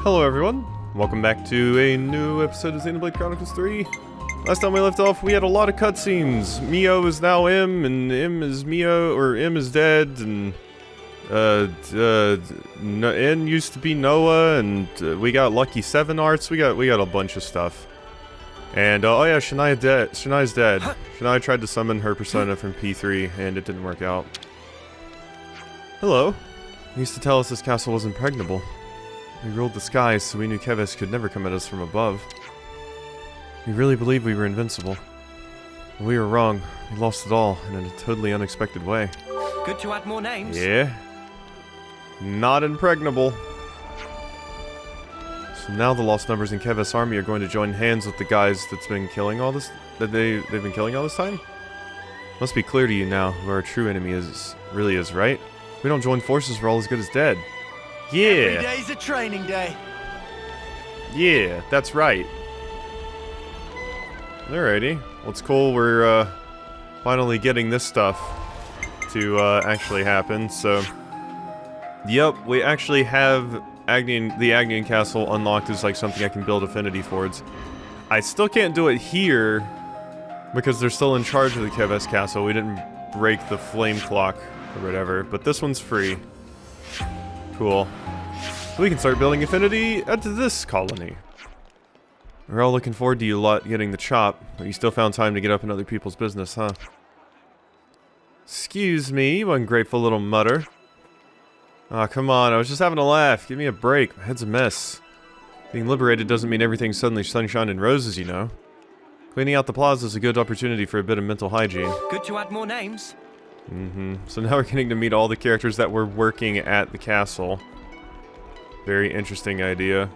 Hello everyone, welcome back to a new episode of Xenoblade Chronicles 3. Last time we left off, we had a lot of cutscenes. Mio is now M, and M is Mio, or M is dead, and N used to be Noah, and we got Lucky 7 arts. We got a bunch of stuff. And oh yeah, Shania's dead. Shania tried to summon her persona from P3, and it didn't work out. Hello. He used to tell us this castle was impregnable. We ruled the skies, so we knew Keves could never come at us from above. We really believed we were invincible. But we were wrong. We lost it all, and in a totally unexpected way. Good to add more names. Yeah. Not impregnable. So now the lost numbers in Keves' army are going to join hands with the guys that's been killing all this... they've been killing all this time? Must be clear to you now who our true enemy really is, right? We don't join forces, we're all as good as dead. Yeah! Every day's a training day. Yeah, that's right. Alrighty. Well, it's cool we're, finally getting this stuff to, actually happen, so... Yep, we actually have the Agnian Castle unlocked as, like, something I can build affinity towards. I still can't do it here, because they're still in charge of the Keves Castle. We didn't break the flame clock, or whatever, but this one's free. Cool. So we can start building affinity at this colony. We're all looking forward to you lot getting the chop, but you still found time to get up in other people's business, huh? Excuse me, you ungrateful little mutter. Aw, come on, I was just having a laugh. Give me a break, my head's a mess. Being liberated doesn't mean everything's suddenly sunshine and roses, you know. Cleaning out the plaza is a good opportunity for a bit of mental hygiene. Good to add more names. So now we're getting to meet all the characters that were working at the castle. Very interesting idea.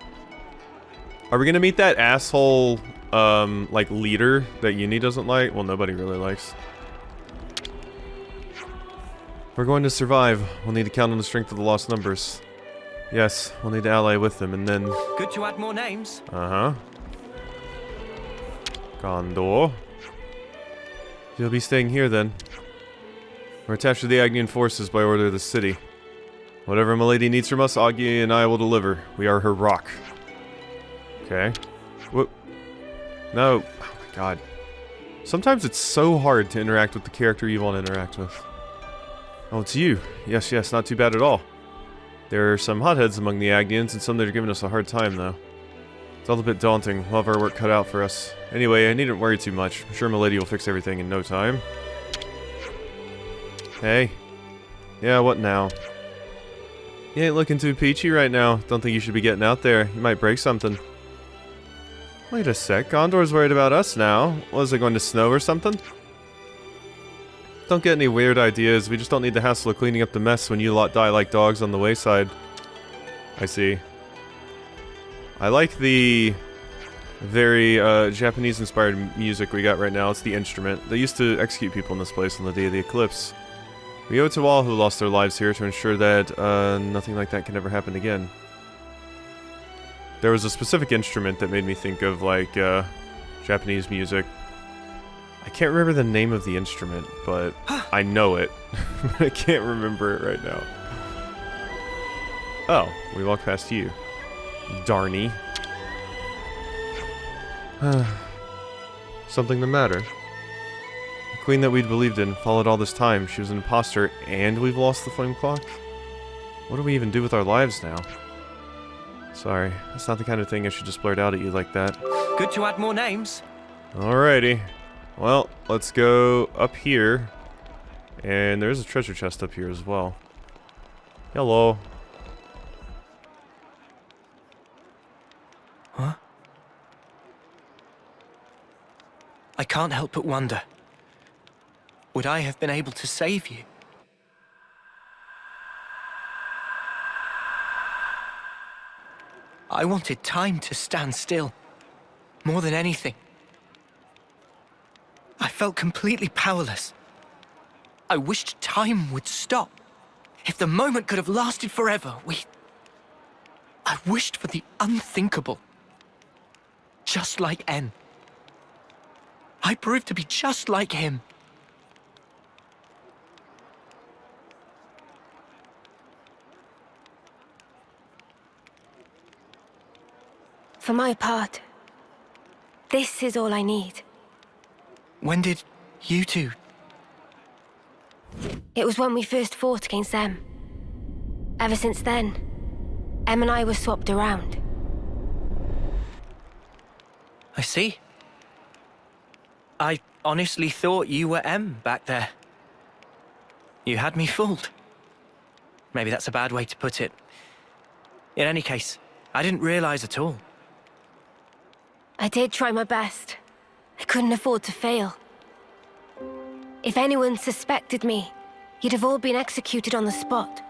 Are we gonna meet that asshole, like, leader that Uni doesn't like? Well, nobody really likes. We're going to survive. We'll need to count on the strength of the lost numbers. Yes, we'll need to ally with them, and then... Good to add more names. Uh-huh. Gondor. You'll be staying here, then. We're attached to the Agnian forces by order of the city. Whatever Milady needs from us, Augie and I will deliver. We are her rock. Okay. Whoop. No. Oh my god. Sometimes it's so hard to interact with the character you want to interact with. Oh, it's you. Yes, yes, not too bad at all. There are some hotheads among the Agnians, and some that are giving us a hard time, though. It's all a bit daunting. We'll have our work cut out for us. Anyway, I needn't worry too much. I'm sure Milady will fix everything in no time. Hey. Yeah, what now? You ain't looking too peachy right now. Don't think you should be getting out there. You might break something. Wait a sec. Gondor's worried about us now. Was it going to snow or something? Don't get any weird ideas. We just don't need the hassle of cleaning up the mess when you lot die like dogs on the wayside. I see. I like the very Japanese-inspired music we got right now. It's the instrument. They used to execute people in this place on the day of the eclipse. We owe it to all who lost their lives here to ensure that nothing like that can ever happen again. There was a specific instrument that made me think of, like, Japanese music. I can't remember the name of the instrument, but I know it. I can't remember it right now. Oh, we walked past you. Darny. Something the matter? The queen that we'd believed in followed all this time. She was an imposter, and we've lost the flame clock? What do we even do with our lives now? Sorry, that's not the kind of thing I should just blurt out at you like that. Good to add more names. Alrighty. Well, let's go up here. And there's a treasure chest up here as well. Hello. Huh? I can't help but wonder. Would I have been able to save you? I wanted time to stand still. More than anything. I felt completely powerless. I wished time would stop. If the moment could have lasted forever, I wished for the unthinkable. Just like N. I proved to be just like him. For my part, this is all I need. When did you two? It was when we first fought against them. Ever since then, Em and I were swapped around. I see. I honestly thought you were M back there. You had me fooled. Maybe that's a bad way to put it. In any case, I didn't realize at all. I did try my best. I couldn't afford to fail. If anyone suspected me, you'd have all been executed on the spot.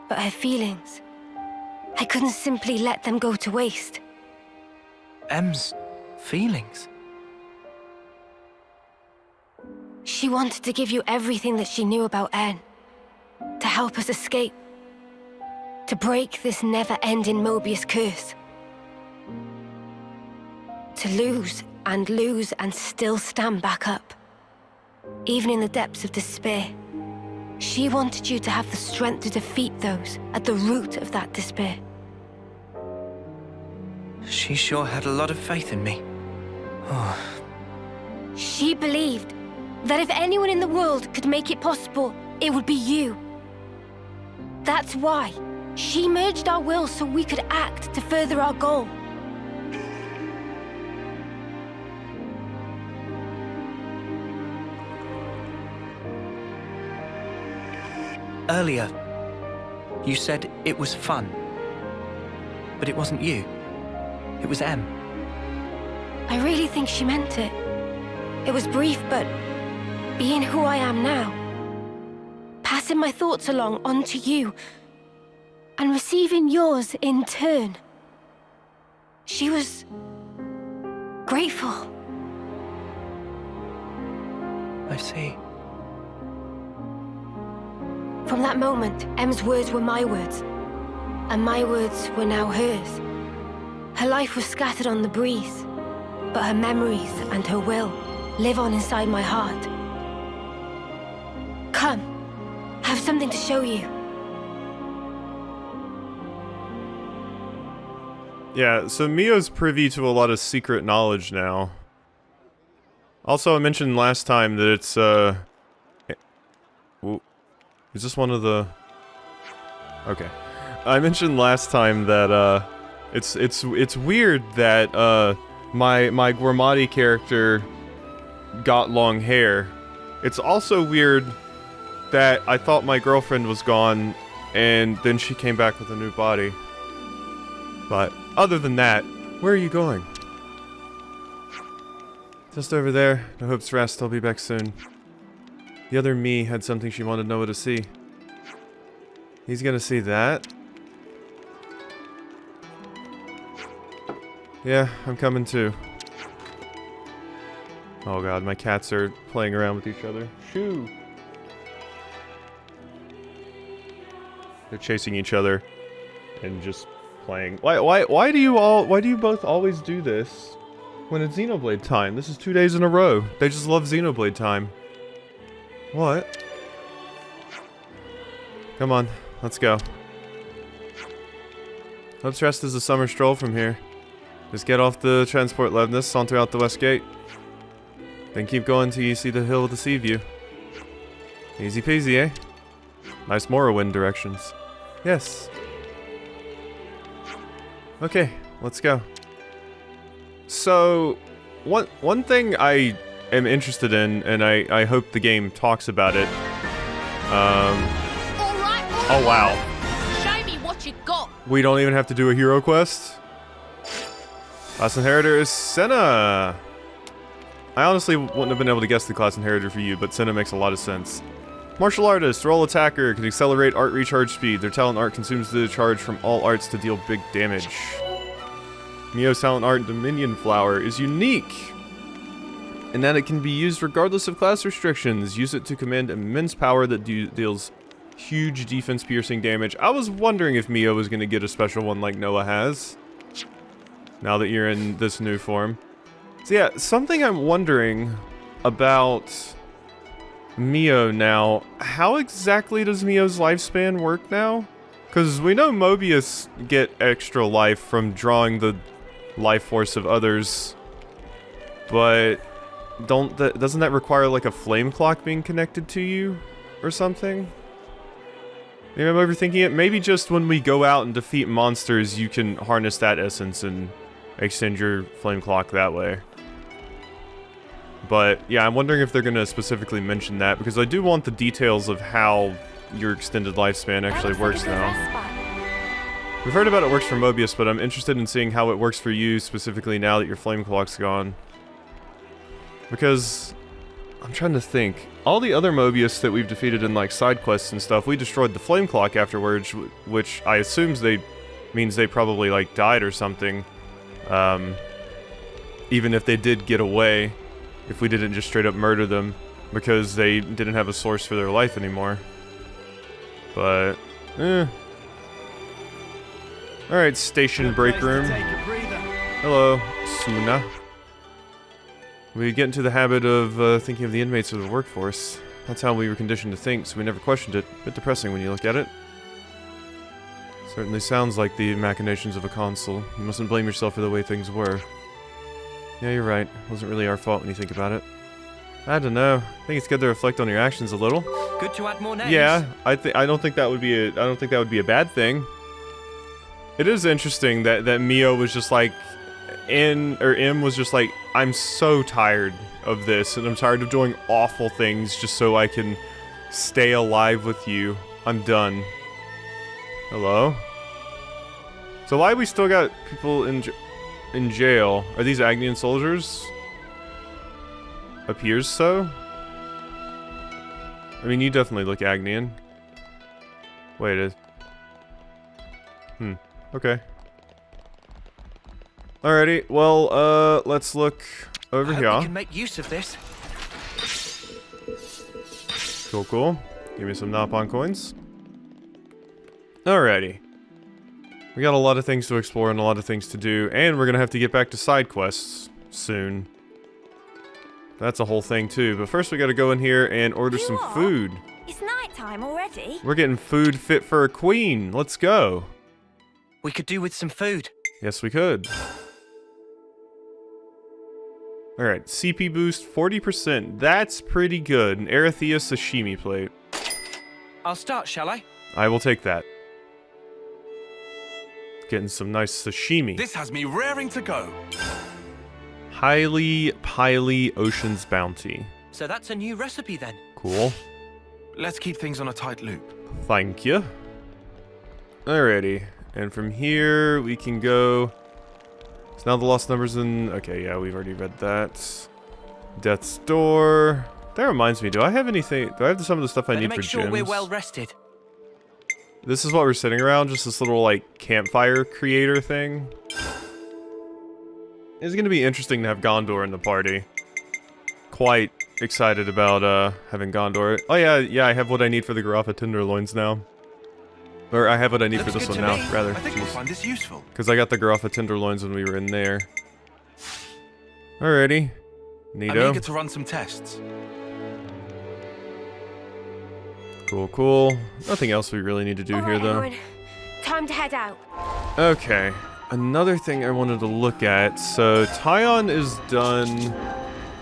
But her feelings, I couldn't simply let them go to waste. M's feelings? She wanted to give you everything that she knew about N, to help us escape, to break this never-ending Mobius curse. To lose and still stand back up, even in the depths of despair. She wanted you to have the strength to defeat those at the root of that despair. She sure had a lot of faith in me. Oh. She believed that if anyone in the world could make it possible, it would be you. That's why she merged our wills so we could act to further our goal. Earlier, you said it was fun. But it wasn't you. It was M. I really think she meant it. It was brief, but being who I am now, passing my thoughts along onto you, and receiving yours in turn. She was grateful. I see. From that moment, Em's words were my words, and my words were now hers. Her life was scattered on the breeze, but her memories and her will live on inside my heart. Come, I have something to show you. Yeah, so Mio's privy to a lot of secret knowledge now. Also, I mentioned last time that it's, is this one of the... Okay. I mentioned last time that, it's weird that, my Guarmati character got long hair. It's also weird that I thought my girlfriend was gone, and then she came back with a new body. But, other than that, where are you going? Just over there. No Hope's Rest, I'll be back soon. The other me had something she wanted Noah to see. He's gonna see that. Yeah, I'm coming too. Oh god, my cats are playing around with each other. Shoo! They're chasing each other and just playing. Why do you both always do this when it's Xenoblade time? This is 2 days in a row. They just love Xenoblade time. What? Come on, let's go. Hope's Rest is a summer stroll from here. Just get off the transport Levness, saunter out the west gate. Then keep going till you see the hill with the sea view. Easy peasy, eh? Nice Morrowind directions. Yes. Okay, let's go. So, one thing I am interested in, and I hope the game talks about it. Oh wow. Show me what you got. We don't even have to do a hero quest? Class Inheritor is Senna! I honestly wouldn't have been able to guess the class Inheritor for you, but Senna makes a lot of sense. Martial Artist, Roll Attacker, can accelerate art recharge speed. Their talent art consumes the charge from all arts to deal big damage. Mio's talent art, Dominion Flower, is unique in that it can be used regardless of class restrictions. Use it to command immense power that deals huge defense-piercing damage. I was wondering if Mio was going to get a special one like Noah has, now that you're in this new form. So yeah, something I'm wondering about Mio now, how exactly does Mio's lifespan work now? Because we know Mobius get extra life from drawing the life force of others, but doesn't that require like a flame clock being connected to you or something? Maybe I'm overthinking it. Maybe just when we go out and defeat monsters, you can harness that essence and extend your flame clock that way. But yeah, I'm wondering if they're going to specifically mention that, because I do want the details of how your extended lifespan actually works now. We've heard about it works for Mobius, but I'm interested in seeing how it works for you specifically now that your flame clock's gone. Because I'm trying to think. All the other Mobius that we've defeated in like side quests and stuff, we destroyed the flame clock afterwards, which I assume means they probably like died or something. Even if they did get away, if we didn't just straight up murder them because they didn't have a source for their life anymore. But, Alright, station break room. Hello, Suna. We get into the habit of thinking of the inmates of the workforce. That's how we were conditioned to think, so we never questioned it. A bit depressing when you look at it. Certainly sounds like the machinations of a consul. You mustn't blame yourself for the way things were. Yeah, you're right. It wasn't really our fault when you think about it. I don't know. I think it's good to reflect on your actions a little. Good to add more names. Yeah, I don't think that would be a bad thing. It is interesting that Mio was just like M was just like, I'm so tired of this and I'm tired of doing awful things just so I can stay alive with you. I'm done. Hello? So why we still got people in jail? Are these Agnian soldiers? Appears so. I mean, you definitely look Agnian. Wait, okay. Alrighty, well, let's look over here. We can make use of this. Cool, cool. Give me some Napon coins. Alrighty. We got a lot of things to explore and a lot of things to do, and we're gonna have to get back to side quests soon. That's a whole thing too, but first we gotta go in here and order some food. It's night time already. We're getting food fit for a queen. Let's go. We could do with some food. Yes, we could. Alright, CP boost 40%. That's pretty good. An Arathea sashimi plate. I'll start, shall I? I will take that. Getting some nice sashimi. This has me raring to go. Highly Pily Ocean's Bounty. So that's a new recipe then. Cool. Let's keep things on a tight loop. Thank you. Alrighty. And from here, we can go... So now the lost numbers in... Okay, yeah, we've already read that. Death's Door. That reminds me, do I have anything... Do I have some of the stuff I need for make sure gyms? we're well rested. This is what we're sitting around, just this little, like, campfire creator thing. It's gonna be interesting to have Gondor in the party. Quite excited about, having Gondor. Oh yeah, I have what I need for the Garaffa Tenderloins now. Or I have what I need for this one now, rather. I think we'll find this useful. Because I got the Garaffa Tenderloins when we were in there. Alrighty. Neato. I'm eager to run some tests. Cool, cool. Nothing else we really need to do here, Alright, though. everyone. Time to head out. Okay. Another thing I wanted to look at. So, Tyon is done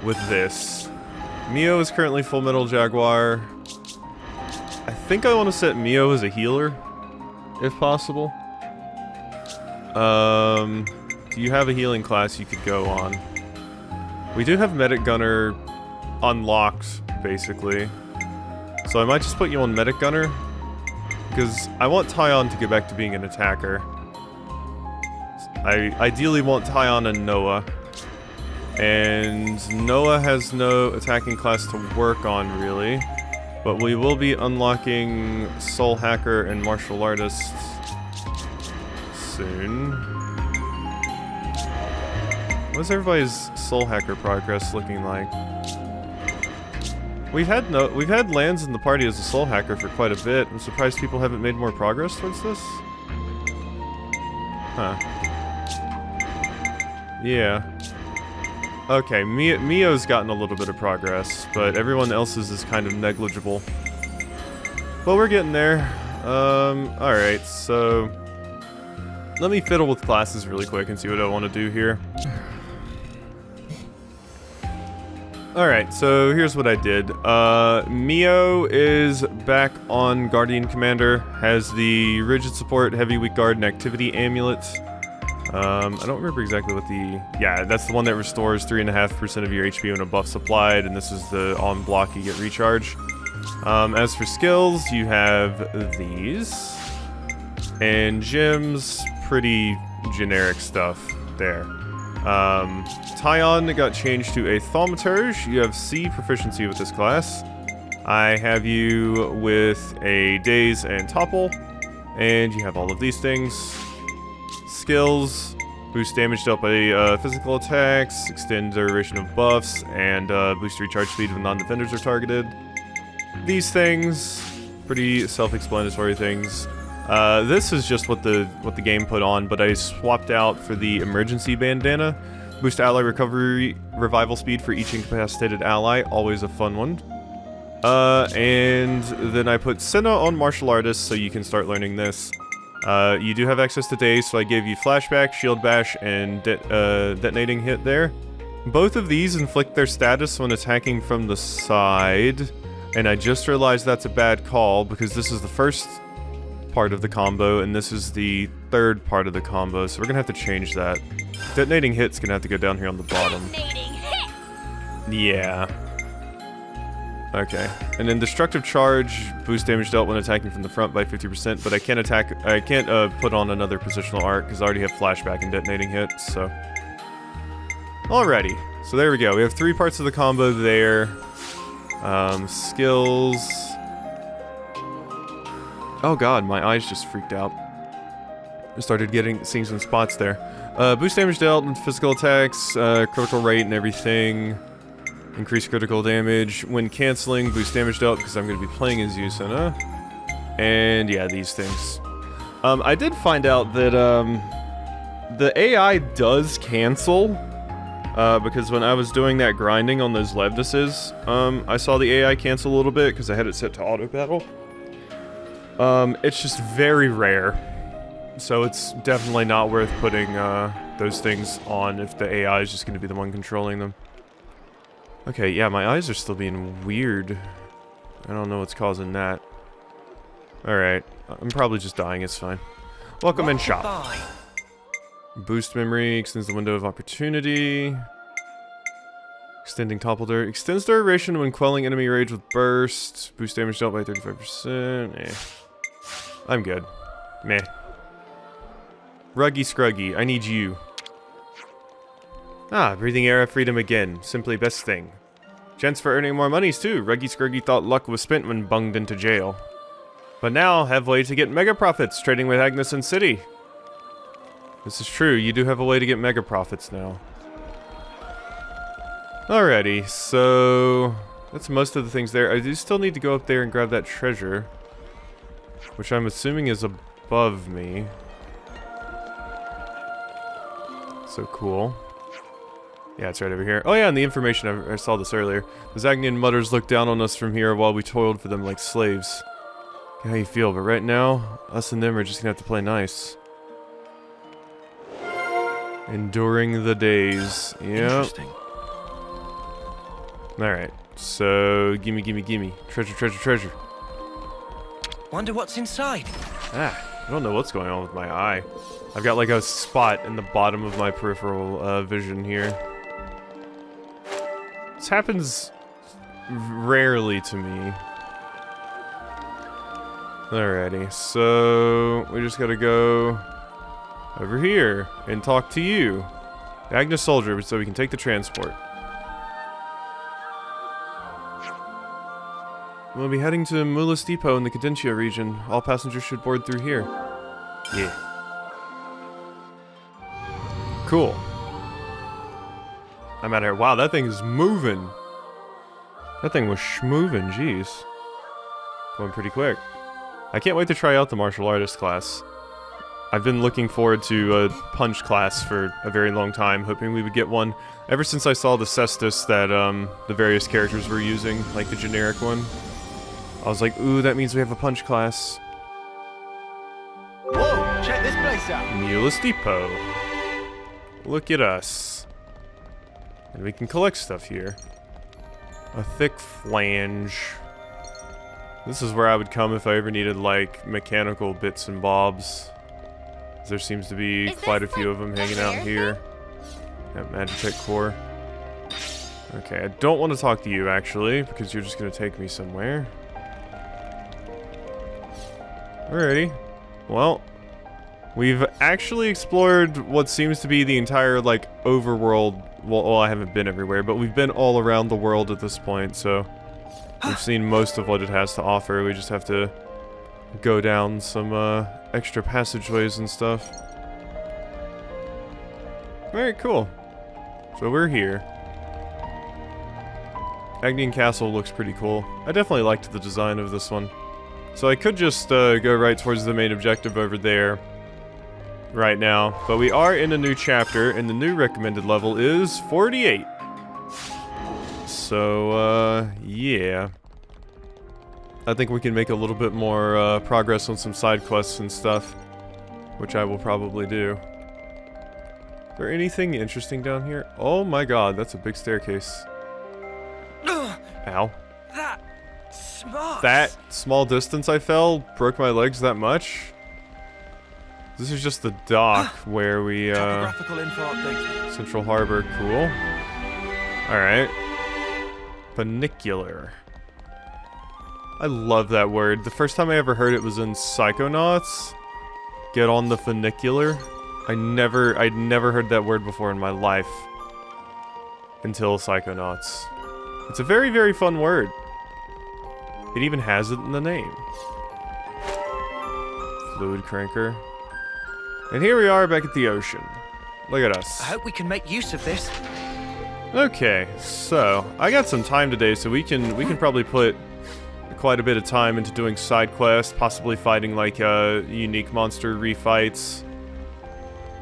with this. Mio is currently Full Metal Jaguar. I think I want to set Mio as a healer, if possible. Do you have a healing class you could go on? We do have Medic Gunner unlocked, basically. So I might just put you on Medic Gunner, because I want Tyon to get back to being an attacker. I ideally want Tyon and Noah. And Noah has no attacking class to work on, really. But we will be unlocking Soul Hacker and Martial Artist soon. What's everybody's Soul Hacker progress looking like? We've had Lands in the party as a Soul Hacker for quite a bit. I'm surprised people haven't made more progress towards this. Huh. Yeah. Okay, Mio's gotten a little bit of progress, but everyone else's is kind of negligible. But we're getting there. Alright, so... Let me fiddle with classes really quick and see what I want to do here. Alright, so here's what I did. Mio is back on Guardian Commander, has the Rigid Support, Heavy Weak Guard, and Activity Amulet. I don't remember exactly what the... Yeah, that's the one that restores 3.5% of your HP when a buff's applied, and this is the on block you get recharge. As for skills, you have these. And gems, pretty generic stuff there. Tyon got changed to a Thaumaturge. You have C proficiency with this class. I have you with a Daze and Topple. And you have all of these things. Skills, boost damage dealt by physical attacks, extend duration of buffs, and boost recharge speed when non-defenders are targeted. These things, pretty self-explanatory things. This is just what the game put on, but I swapped out for the emergency bandana. Boost ally recovery revival speed for each incapacitated ally, always a fun one. And then I put Senna on martial artist so you can start learning this. You do have access to Daze, so I gave you flashback, shield bash, and detonating hit there. Both of these inflict their status when attacking from the side, and I just realized that's a bad call because this is the first part of the combo, and this is the third part of the combo, so we're gonna have to change that. Detonating hit's gonna have to go down here on the bottom. Detonating hit! Yeah. Okay. And then destructive charge, boost damage dealt when attacking from the front by 50%, but I can't put on another positional arc because I already have flashback and detonating hit, so. Alrighty. So there we go. We have 3 parts of the combo there. Skills. Oh god, my eyes just freaked out. I started seeing some spots there. Boost damage dealt and physical attacks, critical rate and everything. Increase critical damage when canceling, boost damage dealt because I'm going to be playing as Yusuna. And yeah, these things. I did find out that the AI does cancel. Because when I was doing that grinding on those Levduses, I saw the AI cancel a little bit because I had it set to auto battle. It's just very rare. So it's definitely not worth putting those things on if the AI is just going to be the one controlling them. Okay, yeah, my eyes are still being weird. I don't know what's causing that. Alright, I'm probably just dying, it's fine. Welcome in shop. Boost memory, extends the window of opportunity. Extending topple dur. Extends duration when quelling enemy rage with burst. Boost damage dealt by 35%. Eh. I'm good. Meh. Ruggy Scruggy, I need you. Ah, breathing air of freedom again. Simply best thing. Chance for earning more monies too. Ruggy Scruggy thought luck was spent when bunged into jail. But now, have way to get mega profits trading with Agnus and City. This is true, you do have a way to get mega profits now. Alrighty, so that's most of the things there. I do still need to go up there and grab that treasure, which I'm assuming is above me. So cool. Yeah, it's right over here. Oh yeah, and the information, I saw this earlier. The Zagnian mutters looked down on us from here while we toiled for them like slaves. Get how you feel, but right now, us and them are just gonna have to play nice. Enduring the days. Yep. Interesting. Alright, so gimme, gimme, gimme. Treasure, treasure, treasure. Wonder what's inside. Ah, I don't know what's going on with my eye. I've got like a spot in the bottom of my peripheral vision here. This happens rarely to me. Alrighty, so we just gotta go over here and talk to you, Agnus Soldier, so we can take the transport. We'll be heading to Mulas Depot in the Cadentia region. All passengers should board through here. Yeah. Cool. I'm out here. Wow, that thing is moving. That thing was schmoving, jeez. Going pretty quick. I can't wait to try out the martial artist class. I've been looking forward to a punch class for a very long time, hoping we would get one. Ever since I saw the cestus that the various characters were using, like the generic one. I was like, ooh, that means we have a punch class. Mulus Depot. Look at us. And we can collect stuff here. A thick flange. This is where I would come if I ever needed, like, mechanical bits and bobs. There seems to be quite a few of them hanging out here. That Magitech core. Okay, I don't want to talk to you, actually, because you're just going to take me somewhere. Alrighty. Well, we've actually explored what seems to be the entire, like, overworld. Well, I haven't been everywhere, but we've been all around the world at this point, so we've seen most of what it has to offer. We just have to go down some extra passageways and stuff. Alright, cool. So we're here. Agnian Castle looks pretty cool. I definitely liked the design of this one. So I could just go right towards the main objective over there right now. But we are in a new chapter, and the new recommended level is 48. So, yeah. I think we can make a little bit more progress on some side quests and stuff, which I will probably do. Is there anything interesting down here? Oh my god, that's a big staircase. Ow. That small distance I fell broke my legs that much? This is just the dock where we, Topographical info updated. Central Harbor, cool. Alright. Funicular. I love that word. The first time I ever heard it was in Psychonauts. Get on the funicular. I'd never heard that word before in my life. Until Psychonauts. It's a very, very fun word. It even has it in the name. Fluid cranker. And here we are back at the ocean. Look at us. I hope we can make use of this. Okay, so I got some time today, so we can probably put quite a bit of time into doing side quests, possibly fighting like unique monster refights,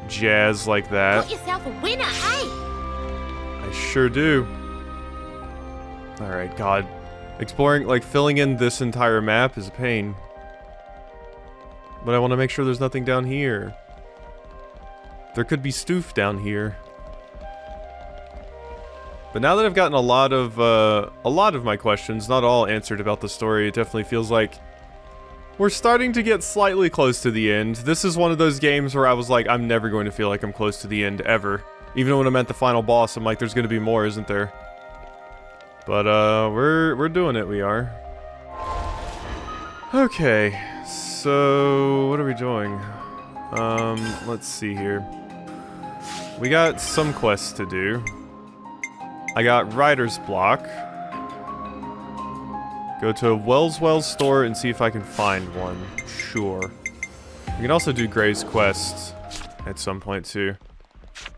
jazz like that. Got yourself a winner, hey? I sure do. All right, God, exploring, like filling in this entire map is a pain. But I want to make sure there's nothing down here. There could be stoof down here. But now that I've gotten a lot of my questions, not all answered about the story, it definitely feels like we're starting to get slightly close to the end. This is one of those games where I was like, I'm never going to feel like I'm close to the end, ever. Even when I'm at the final boss, I'm like, there's going to be more, isn't there? But, we're doing it, we are. Okay, so, what are we doing? Let's see here. We got some quests to do. I got writer's block. Go to a Wells store and see if I can find one. Sure. We can also do Gray's quest at some point too.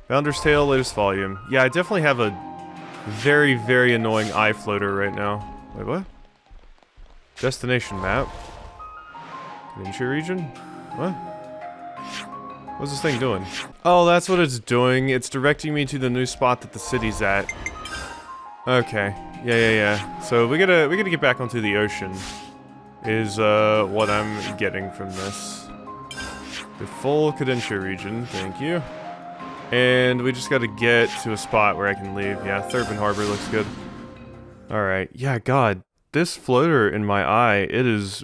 Founder's Tale, latest volume. Yeah, I definitely have a very, very annoying eye floater right now. Wait, what? Destination map. Peninsula region? What? What's this thing doing? Oh, that's what it's doing. It's directing me to the new spot that the city's at. Okay. Yeah. So we gotta get back onto the ocean. Is what I'm getting from this. The full Cadentia region, thank you. And we just gotta get to a spot where I can leave. Yeah, Thurbin Harbor looks good. Alright. Yeah, God. This floater in my eye, it is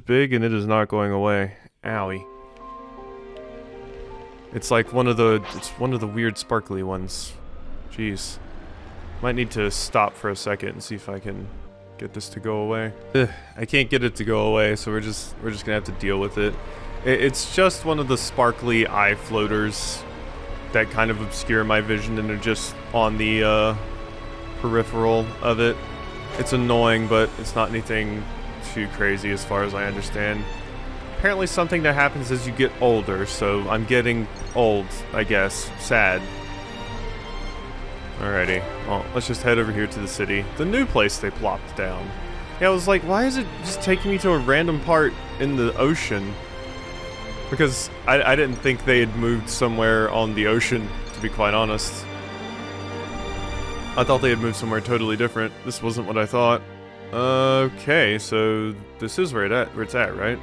big and it is not going away. Owie. It's like one of the weird sparkly ones. Jeez. Might need to stop for a second and see if I can get this to go away. Ugh, I can't get it to go away, so we're just gonna have to deal with it. It's just one of the sparkly eye floaters that kind of obscure my vision and are just on the peripheral of it. It's annoying, but it's not anything too crazy as far as I understand. Apparently something that happens as you get older, so I'm getting old, I guess. Sad. Alrighty, well, let's just head over here to the city. The new place they plopped down. Yeah, I was like, why is it just taking me to a random part in the ocean? Because I didn't think they had moved somewhere on the ocean, to be quite honest. I thought they had moved somewhere totally different. This wasn't what I thought. Okay, so this is where it's at, right?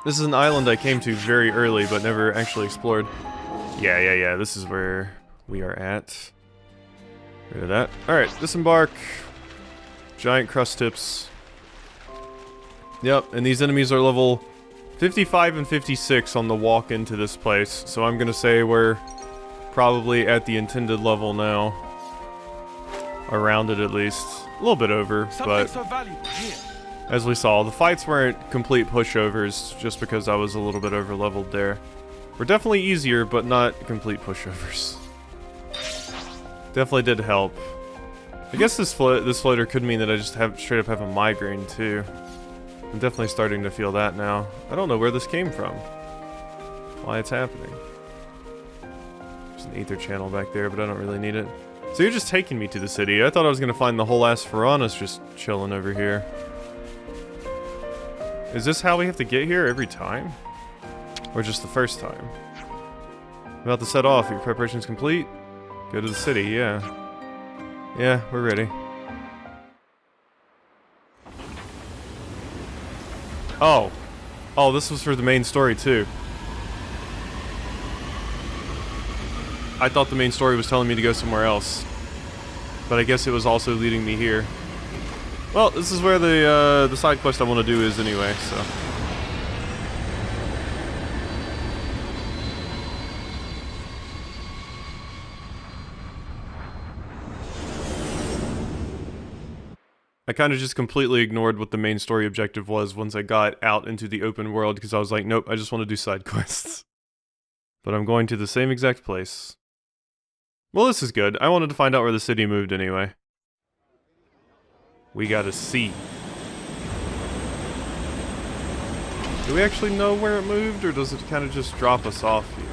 This is an island I came to very early, but never actually explored. Yeah, this is where we are at. Rid of that. Alright, disembark. Giant crust tips. Yep, and these enemies are level 55 and 56 on the walk into this place, so I'm gonna say we're probably at the intended level now. Around it at least. A little bit over, but So valuable here. as we saw, the fights weren't complete pushovers just because I was a little bit over leveled there. We're definitely easier, but not complete pushovers. Definitely did help. I guess this floater could mean that I just straight up have a migraine too. I'm definitely starting to feel that now. I don't know where this came from. Why it's happening. There's an ether channel back there, but I don't really need it. So you're just taking me to the city. I thought I was gonna find the whole ass Piranhas just chilling over here. Is this how we have to get here every time? Or just the first time? About to set off. Your preparations complete? Go to the city, yeah. Yeah, we're ready. Oh. Oh, this was for the main story too. I thought the main story was telling me to go somewhere else. But I guess it was also leading me here. Well, this is where the side quest I want to do is anyway, so. I kind of just completely ignored what the main story objective was once I got out into the open world because I was like, nope, I just want to do side quests. But I'm going to the same exact place. Well, this is good. I wanted to find out where the city moved anyway. We gotta see. Do we actually know where it moved, or does it kind of just drop us off here?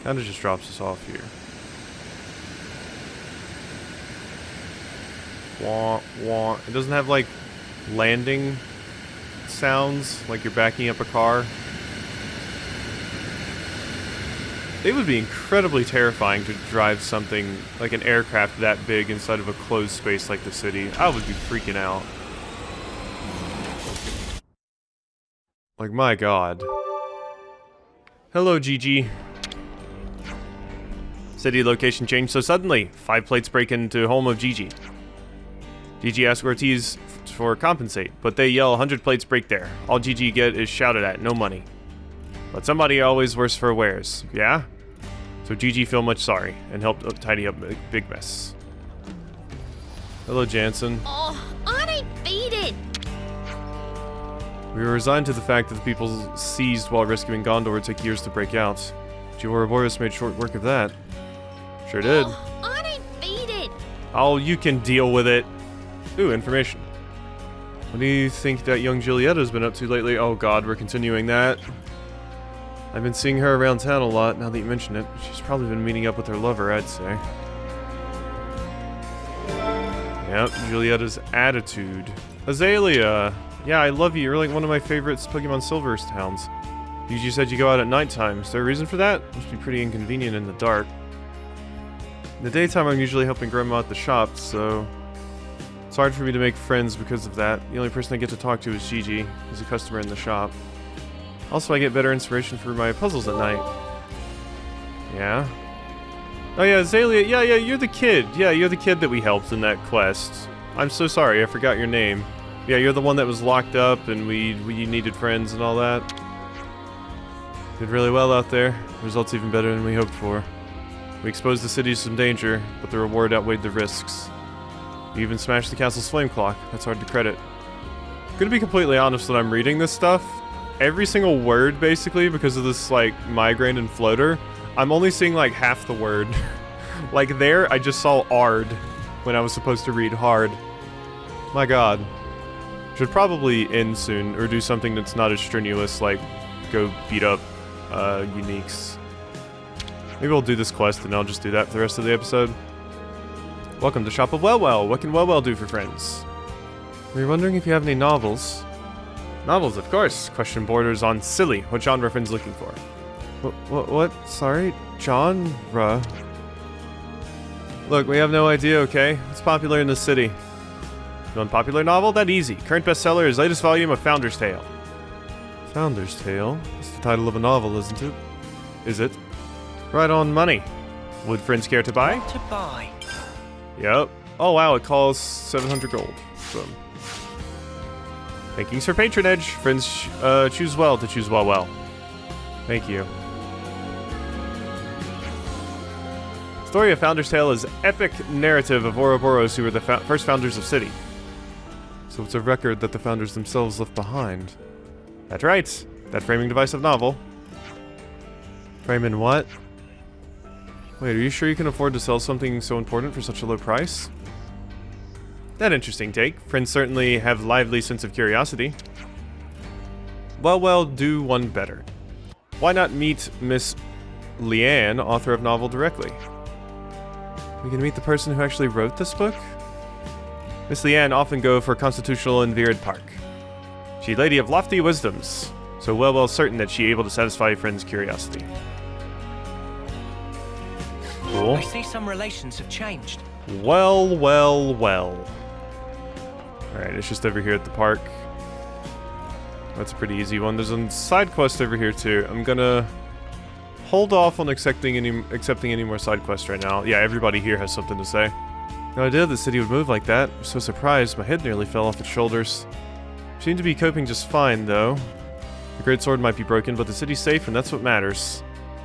Kind of just drops us off here. Wah, wah. It doesn't have, like, landing sounds, like you're backing up a car. It would be incredibly terrifying to drive something like an aircraft that big inside of a closed space like the city. I would be freaking out. Like, my god. Hello, Gigi. City location changed so suddenly. 5 plates break into home of Gigi. Gigi asks Ortiz for compensate, but they yell 100 plates break there. All Gigi get is shouted at, no money. But somebody always worse for wears, yeah? So Gigi feel much sorry and helped tidy up a big mess. Hello, Jansen. Oh, I ain't beat it. We were resigned to the fact that the people seized while rescuing Gondor would take years to break out. Ouroboros made short work of that. Sure did. Oh, I ain't beat it. Oh, you can deal with it. Ooh, information. What do you think that young Giulietta's been up to lately? Oh god, we're continuing that. I've been seeing her around town a lot, now that you mention it. She's probably been meeting up with her lover, I'd say. Yep, Giulietta's attitude. Azalea! Yeah, I love you. You're like one of my favorites Pokemon Silver's towns. You said you go out at nighttime. Is there a reason for that? Must be pretty inconvenient in the dark. In the daytime, I'm usually helping Grandma at the shop, so it's hard for me to make friends because of that. The only person I get to talk to is Gigi, who's a customer in the shop. Also, I get better inspiration for my puzzles at night. Yeah? Oh yeah, Azalea, yeah, you're the kid. Yeah, you're the kid that we helped in that quest. I'm so sorry, I forgot your name. Yeah, you're the one that was locked up and we needed friends and all that. Did really well out there. Results even better than we hoped for. We exposed the city to some danger, but the reward outweighed the risks. We even smashed the castle's flame clock. That's hard to credit. I'm gonna be completely honest when I'm reading this stuff. Every single word, basically, because of this, like, migraine and floater, I'm only seeing, like, half the word. Like, there, I just saw Ard when I was supposed to read hard. My god. Should probably end soon, or do something that's not as strenuous, like go beat up uniques. Maybe we'll do this quest and I'll just do that for the rest of the episode. Welcome to Shop of Wellwell. What can Wellwell do for friends? We're wondering if you have any novels. Novels, of course. Question borders on silly. What genre are friends looking for? What? Sorry? Genre? Look, we have no idea, okay? What's popular in the city? An unpopular novel? That easy. Current bestseller is latest volume of Founder's Tale. Founder's Tale. It's the title of a novel, isn't it? Is it? Right on money. Would friends care to buy? What to buy? Yep. Oh wow, it costs 700 gold. So. Thank you for patronage. Friends, choose well to choose well. Thank you. Story of Founder's Tale is epic narrative of Ouroboros who were the first founders of City. So it's a record that the founders themselves left behind. That's right. That framing device of novel. Framing what? Wait, are you sure you can afford to sell something so important for such a low price? That interesting take. Friends certainly have lively sense of curiosity. Well, do one better. Why not meet Miss Leanne, author of novel, directly? We can meet the person who actually wrote this book? Miss Leanne often go for constitutional in Virid Park. She lady of lofty wisdoms, so well certain that she able to satisfy friends' curiosity. Cool. I see some relations have changed. Well. Alright, it's just over here at the park. That's a pretty easy one. There's a side quest over here too. I'm gonna hold off on accepting any more side quests right now. Yeah, everybody here has something to say. No idea the city would move like that. I'm so surprised, my head nearly fell off its shoulders. Seem to be coping just fine, though. The great sword might be broken, but the city's safe, and that's what matters.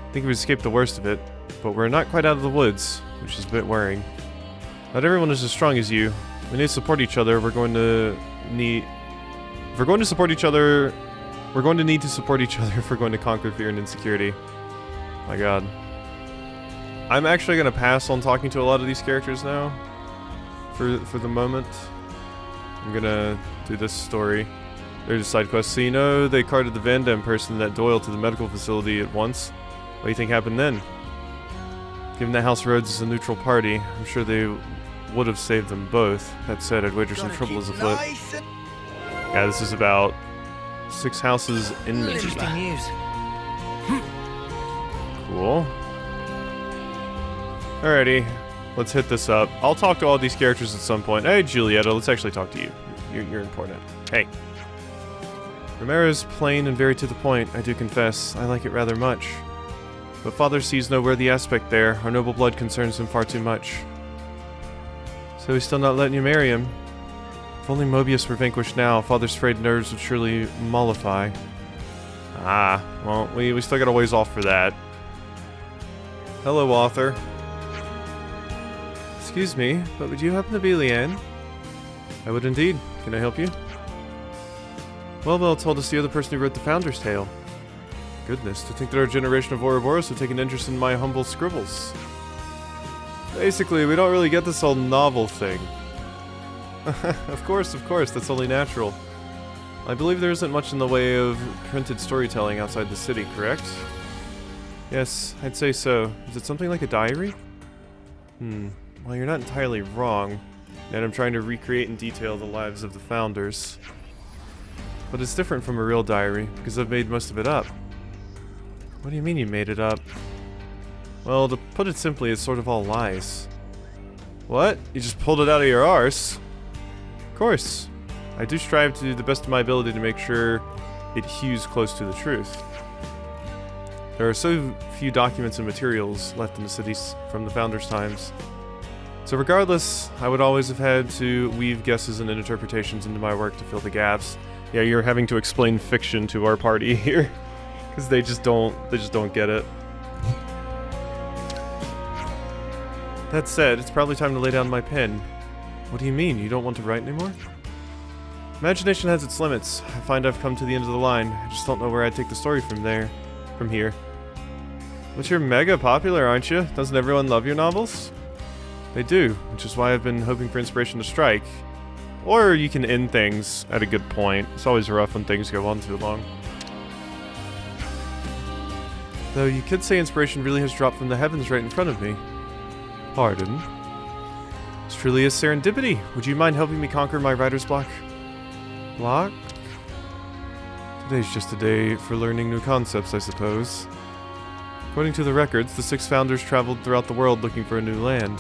I think we've escaped the worst of it, but we're not quite out of the woods, which is a bit worrying. Not everyone is as strong as you. We need to support each other. We're going to need to support each other if we're going to conquer fear and insecurity. My god. I'm actually going to pass on talking to a lot of these characters now. For the moment. I'm going to do this story. There's a side quest. So you know they carted the Van Dam person and that Doyle to the medical facility at once. What do you think happened then? Given that House Rhodes is a neutral party, I'm sure they would have saved them both. That said, I'd wager some trouble is afoot. Yeah, this is about 6 houses in Interesting news. Cool. Alrighty, let's hit this up. I'll talk to all these characters at some point. Hey, Julietta, let's actually talk to you. You're important. Hey. Romero's plain and very to the point, I do confess. I like it rather much. But Father sees no worthy aspect there. Our noble blood concerns him far too much. So he's still not letting you marry him. If only Mobius were vanquished now, Father's frayed nerves would surely mollify. Ah, well, we still got a ways off for that. Hello, author. Excuse me, but would you happen to be Leanne? I would indeed. Can I help you? Well told us you're the person who wrote the Founder's Tale. Goodness, to think that our generation of Ouroboros would take an interest in my humble scribbles. Basically, we don't really get this whole novel thing. Of course, that's only natural. I believe there isn't much in the way of printed storytelling outside the city, correct? Yes, I'd say so. Is it something like a diary? Well, you're not entirely wrong, and I'm trying to recreate in detail the lives of the founders. But it's different from a real diary, because I've made most of it up. What do you mean you made it up? Well, to put it simply, it's sort of all lies. What? You just pulled it out of your arse? Of course. I do strive to do the best of my ability to make sure it hews close to the truth. There are so few documents and materials left in the cities from the founders' times. So regardless, I would always have had to weave guesses and interpretations into my work to fill the gaps. Yeah, you're having to explain fiction to our party here. Because they just don't get it. That said, it's probably time to lay down my pen. What do you mean, you don't want to write anymore? Imagination has its limits. I find I've come to the end of the line. I just don't know where I'd take the story from here. But you're mega popular, aren't you? Doesn't everyone love your novels? They do, which is why I've been hoping for inspiration to strike. Or you can end things at a good point. It's always rough when things go on too long. Though you could say inspiration really has dropped from the heavens right in front of me. Pardon? It's truly a serendipity. Would you mind helping me conquer my writer's block? Block? Today's just a day for learning new concepts, I suppose. According to the records, the 6 founders traveled throughout the world looking for a new land.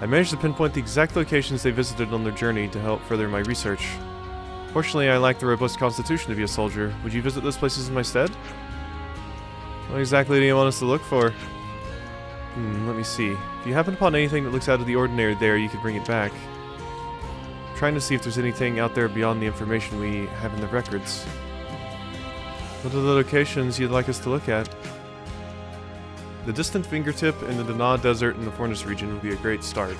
I managed to pinpoint the exact locations they visited on their journey to help further my research. Fortunately, I lack the robust constitution to be a soldier. Would you visit those places in my stead? What exactly do you want us to look for? Let me see. If you happen upon anything that looks out of the ordinary there, you could bring it back. I'm trying to see if there's anything out there beyond the information we have in the records. What are the locations you'd like us to look at? The distant Fingertip and the Dana Desert in the Fornus region would be a great start.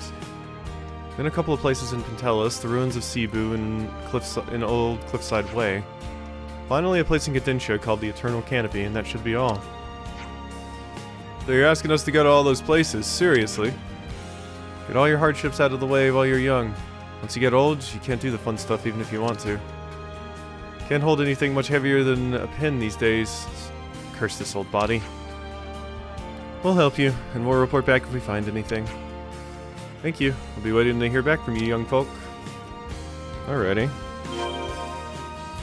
Then a couple of places in Pentelis, the ruins of Cebu and Old Cliffside Way. Finally, a place in Gadensha called the Eternal Canopy, and that should be all. So you're asking us to go to all those places? Seriously? Get all your hardships out of the way while you're young. Once you get old, you can't do the fun stuff even if you want to. Can't hold anything much heavier than a pen these days. Curse this old body. We'll help you, and we'll report back if we find anything. Thank you. We'll be waiting to hear back from you, young folk. Alrighty.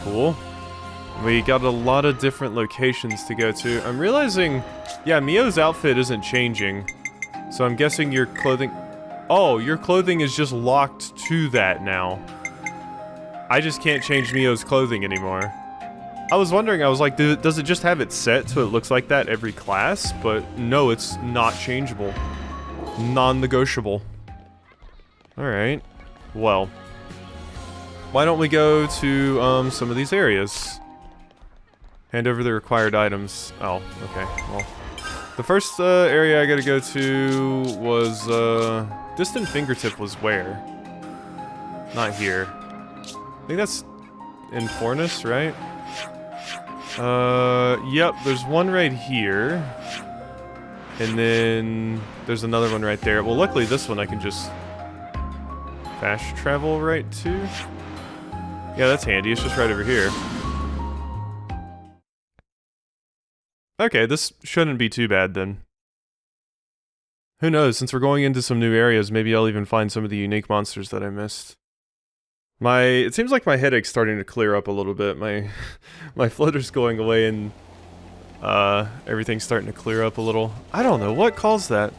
Cool. We got a lot of different locations to go to. I'm realizing, yeah, Mio's outfit isn't changing. So I'm guessing your clothing... Oh, your clothing is just locked to that now. I just can't change Mio's clothing anymore. I was wondering, I was like, does it just have it set so it looks like that every class? But no, it's not changeable. Non-negotiable. Alright. Well. Why don't we go to some of these areas? Hand over the required items. Oh, okay. Well, the first area I gotta go to was distant Fingertip was where? Not here. I think that's in Fornus, right? Yep, there's one right here. And then there's another one right there. Well, luckily this one I can just fast travel right to. Yeah, that's handy. It's just right over here. Okay, this shouldn't be too bad then. Who knows, since we're going into some new areas, maybe I'll even find some of the unique monsters that I missed. It seems like my headache's starting to clear up a little bit. My flutter's going away and everything's starting to clear up a little. I don't know, what caused that?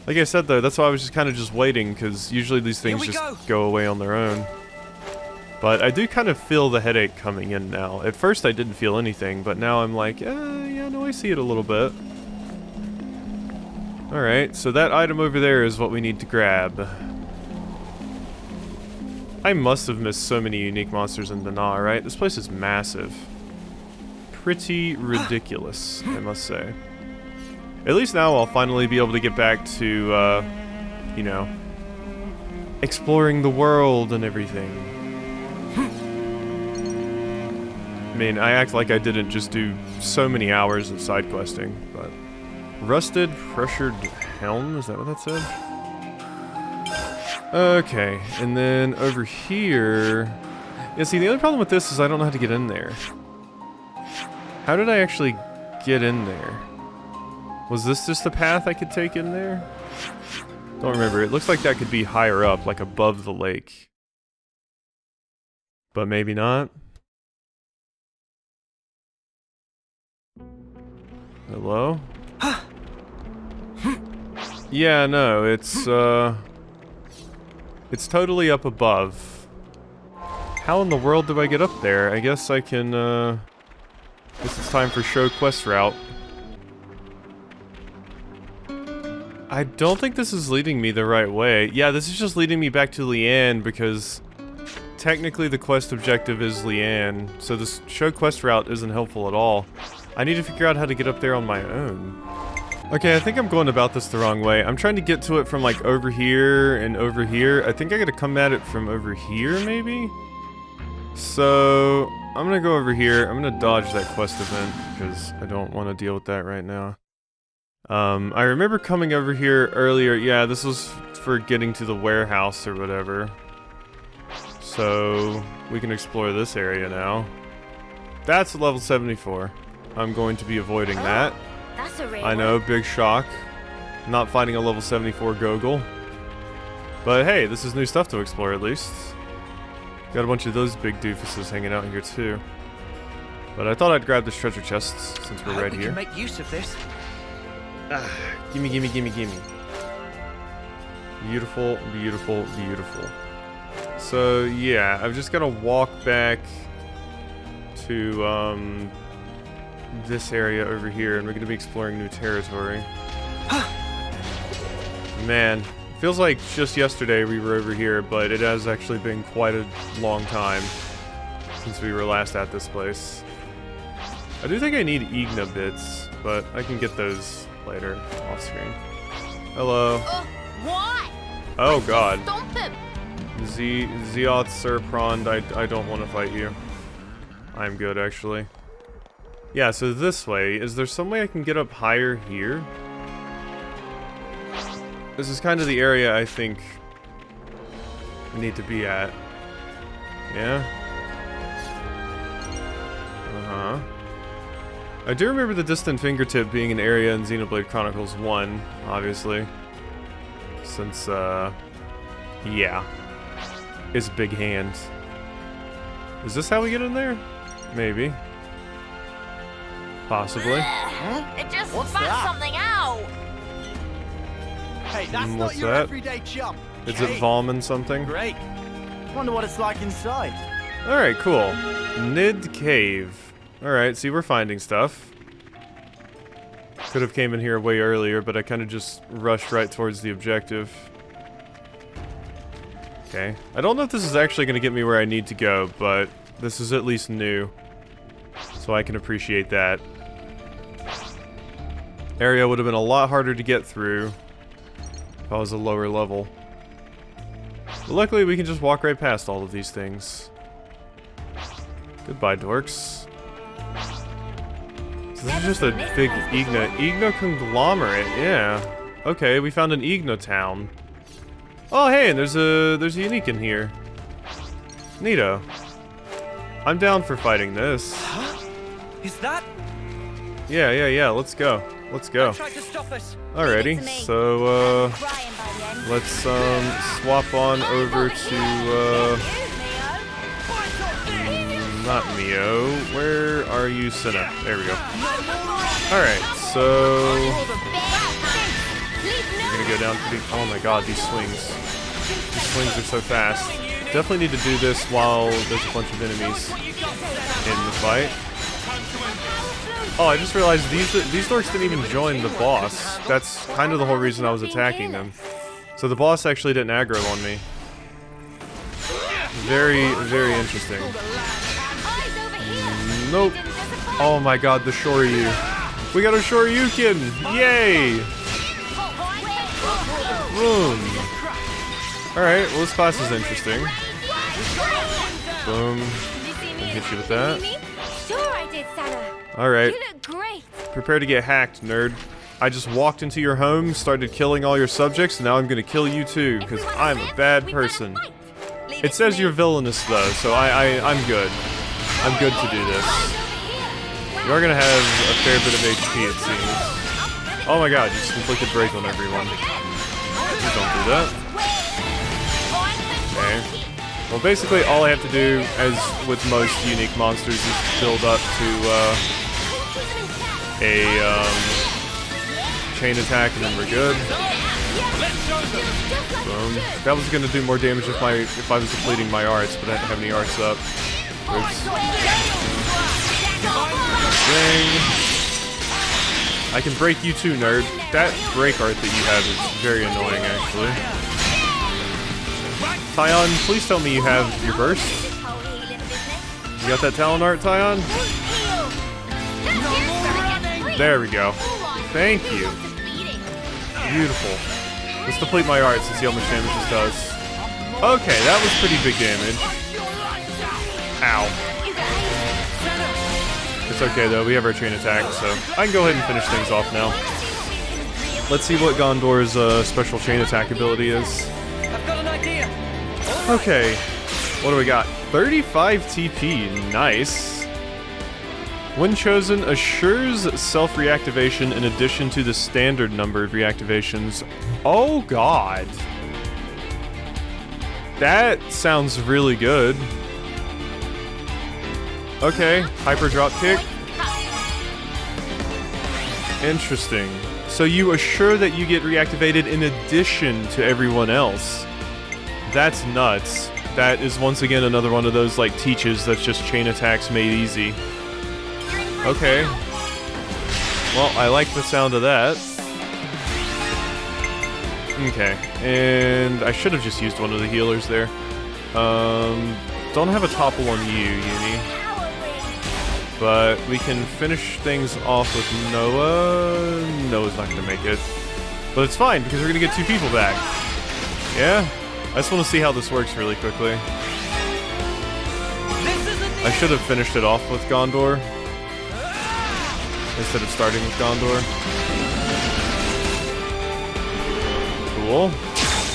Like I said though, that's why I was just kind of just waiting, because usually these things just go away on their own. But I do kind of feel the headache coming in now. At first I didn't feel anything, but now I'm like, yeah, no, I see it a little bit. Alright, so that item over there is what we need to grab. I must have missed so many unique monsters in Dana, right? This place is massive. Pretty ridiculous, I must say. At least now I'll finally be able to get back to, you know, exploring the world and everything. I mean, I act like I didn't just do so many hours of side questing, but... Rusted pressured helm, is that what that said? Okay, and then over here... Yeah, see, the only problem with this is I don't know how to get in there. How did I actually get in there? Was this just a path I could take in there? Don't remember. It looks like that could be higher up, like above the lake. But maybe not. Hello? Yeah, no, it's totally up above. How in the world do I get up there? I guess I can, guess it's time for show quest route. I don't think this is leading me the right way. Yeah, this is just leading me back to Leanne because technically the quest objective is Leanne, so this show quest route isn't helpful at all. I need to figure out how to get up there on my own. Okay, I think I'm going about this the wrong way. I'm trying to get to it from like over here and over here. I think I gotta come at it from over here, maybe? So, I'm gonna go over here. I'm gonna dodge that quest event because I don't want to deal with that right now. I remember coming over here earlier. Yeah, this was for getting to the warehouse or whatever. So, we can explore this area now. That's level 74. I'm going to be avoiding that. That's a rare I know, big shock. Not finding a level 74 Gogol. But hey, this is new stuff to explore at least. Got a bunch of those big doofuses hanging out here too. But I thought I'd grab this treasure chest since we're right here. We can make use of this. Ah, gimme, gimme, gimme, gimme. Beautiful, beautiful, beautiful. So, yeah, I've just got to walk back to, this area over here, and we're going to be exploring new territory. Man, feels like just yesterday we were over here, but it has actually been quite a long time since we were last at this place. I do think I need Igna bits, but I can get those later off screen. Hello. What? Oh god. Stomp him. Zeoth Serprond, I don't want to fight you. I'm good, actually. Yeah, so this way. Is there some way I can get up higher here? This is kind of the area I think I need to be at. Yeah? Uh-huh. I do remember the distant fingertip being an area in Xenoblade Chronicles 1, obviously. Since, yeah. It's big hand. Is this how we get in there? Maybe. Possibly. It just What's spat that? something out. Hey, that's What's not your that? everyday chump. Is it Cave. Volman something? Great. Wonder what it's like inside. Alright, cool. Nid Cave. Alright, see, we're finding stuff. Could have came in here way earlier, but I kind of just rushed right towards the objective. Okay. I don't know if this is actually going to get me where I need to go, but this is at least new. So I can appreciate that. Area would have been a lot harder to get through if I was a lower level. But luckily, we can just walk right past all of these things. Goodbye, dorks. So this is just a big Igna conglomerate, yeah. Okay, we found an Igna town. Oh, hey, and there's a unique in here. Neato. I'm down for fighting this. Huh? Is that? Yeah, let's go. Let's go. Tried to stop us. Alrighty, so, let's, swap on over to, not Mio. Where are you, Senna? There we go. Alright, so we're gonna go down pretty... Oh my god, these swings. These swings are so fast. Definitely need to do this while there's a bunch of enemies in the fight. Oh, I just realized these dorks didn't even join the boss. That's kind of the whole reason I was attacking them. So the boss actually didn't aggro on me. Very, very interesting. Nope. Oh my god, the Shoryu. We got a Shoryuken! Yay! Boom. Alright, well this class is interesting. Boom. I'll hit you with that. Sure I did, Sana. Alright. You look great. Prepare to get hacked, nerd. I just walked into your home, started killing all your subjects, and now I'm gonna kill you too, because I'm a bad person. It says you're villainous though, so I'm good. I'm good to do this. You are gonna have a fair bit of HP, it seems. Oh my god, you just inflicted break on everyone. Please don't do that. Okay. Well, basically all I have to do, as with most unique monsters, is build up to, a, chain attack, and then we're good. Boom. That was gonna do more damage if I was depleting my arts, but I didn't have any arts up. Oops. Dang. I can break you too, nerd. That break art that you have is very annoying, actually. Tyon, please tell me you have your burst. You got that talent art, Tyon? There we go. Thank you. Beautiful. Let's deplete my arts and see how much damage this does. Okay, that was pretty big damage. Ow. It's okay though, we have our chain attack, so I can go ahead and finish things off now. Let's see what Gondor's special chain attack ability is. I've got an idea. Okay, what do we got? 35 TP, nice. When chosen, assures self-reactivation in addition to the standard number of reactivations. Oh god. That sounds really good. Okay, hyper drop kick. Interesting. So you assure that you get reactivated in addition to everyone else. That's nuts. That is once again another one of those like teaches that's just chain attacks made easy. Okay. Well, I like the sound of that. Okay, and I should have just used one of the healers there. Don't have a topple on you, Uni. But we can finish things off with Noah. Noah's not gonna make it. But it's fine, because we're gonna get 2 people back. Yeah? I just want to see how this works really quickly. I should have finished it off with Gondor instead of starting with Gondor. Cool.